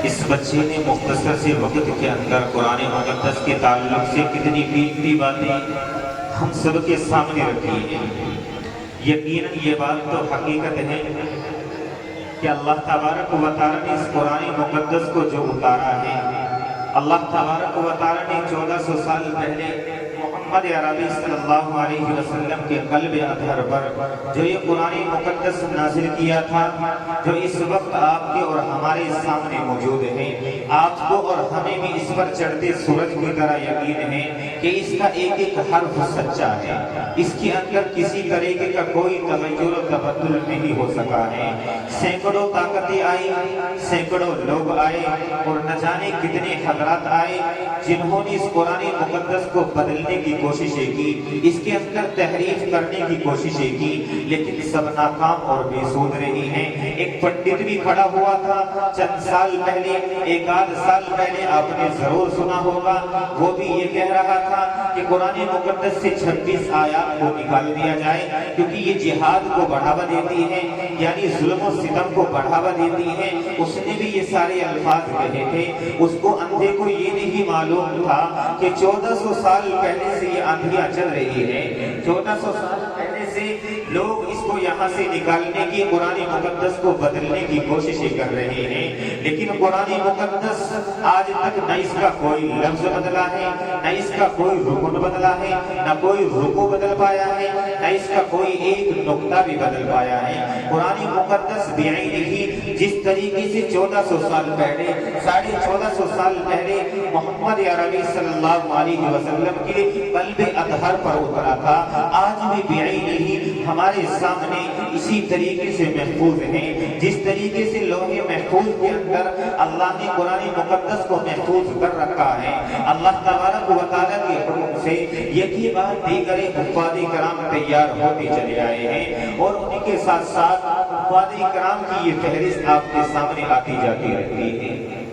اس بچے نے مختصر سے وقت کے اندر قرآن مقدس کے تعلق سے کتنی قیمتی باتیں ہم سب کے سامنے رکھی ہیں۔ یقیناً یہ بات تو حقیقت ہے کہ اللہ تبارک و تعالیٰ نے اس قرآن مقدس کو جو اتارا ہے، اللہ تبارک و تعالیٰ نے 1400 سال پہلے محمد عربی صلی اللہ علیہ وسلم کے قلب اطہر پر جو یہ قرآن مقدس نازل کیا تھا، جو اس وقت آپ کے اور ہمارے سامنے موجود ہے۔ آپ کو اور ہمیں بھی اس پر چڑھتے سورج کی طرح یقین ہے کہ اس کا ایک ایک حرف سچا ہے، اس کے اندر کسی طریقے کا کوئی تغیر و تبدل نہیں ہو سکا ہے۔ سینکڑوں طاقتیں آئی، سینکڑوں لوگ آئے اور نہ جانے کتنے حضرات آئے جنہوں نے اس قرآن مقدس کو بدلنے کی کوششیں کی، اس کے اندر تحریف کرنے کی کوششیں کی، لیکن سب ناکام اور بے سود رہی ہیں۔ ایک پنڈت بھی کھڑا ہوا تھا چند سال پہلے، ایک آدھ سال پہلے، آپ نے ضرور سنا ہوگا، وہ بھی یہ کہہ رہا تھا کہ قرآن مقدس سے 26 آیات کو نکال دیا جائے کیونکہ یہ جہاد کو بڑھاوا دیتی ہے، یعنی ظلم و ستم کو بڑھاوا دیتی ہے۔ اس نے بھی یہ سارے الفاظ کہے تھے۔ اس کو اندھے کو یہ نہیں معلوم تھا کہ 1400 سال پہلے سے یہ آندھیاں چل رہی ہے، 1400 سال پہلے سے لوگ اس کو یہاں سے نکالنے کی، قرآن مقدس کو بدلنے کی کوششیں کر رہے ہیں، لیکن قرآن مقدس آج تک نہ اس کا کوئی لفظ بدلا ہے، نہ اس کا کوئی رکن بدلا ہے، نہ کوئی رکو بدل پایا ہے، نہ اس کا کوئی ایک نقطہ بھی بدل پایا ہے۔ قرآن مقدس بعینہ جس طریقے سے 1400 سال پہلے، 1450 سال پہلے محمد عربی صلی اللہ علیہ وسلم کے قلب اطہر پر اترا تھا، آج بھی بعینہ ہمارے سامنے اسی طریقے سے محفوظ ہیں۔ جس طریقے سے لوح محفوظ کے اندر اللہ نے قرآن مقدس کو محفوظ کر رکھا ہے، اللہ تبارک و تعالیٰ کے حکم سے یہی بات دیگر حفاظ کرام تیار ہوتے چلے آئے ہیں، اور ان کے ساتھ ساتھ حفاظ کرام کی یہ فہرست آپ کے سامنے آتی جاتی رہتی ہے۔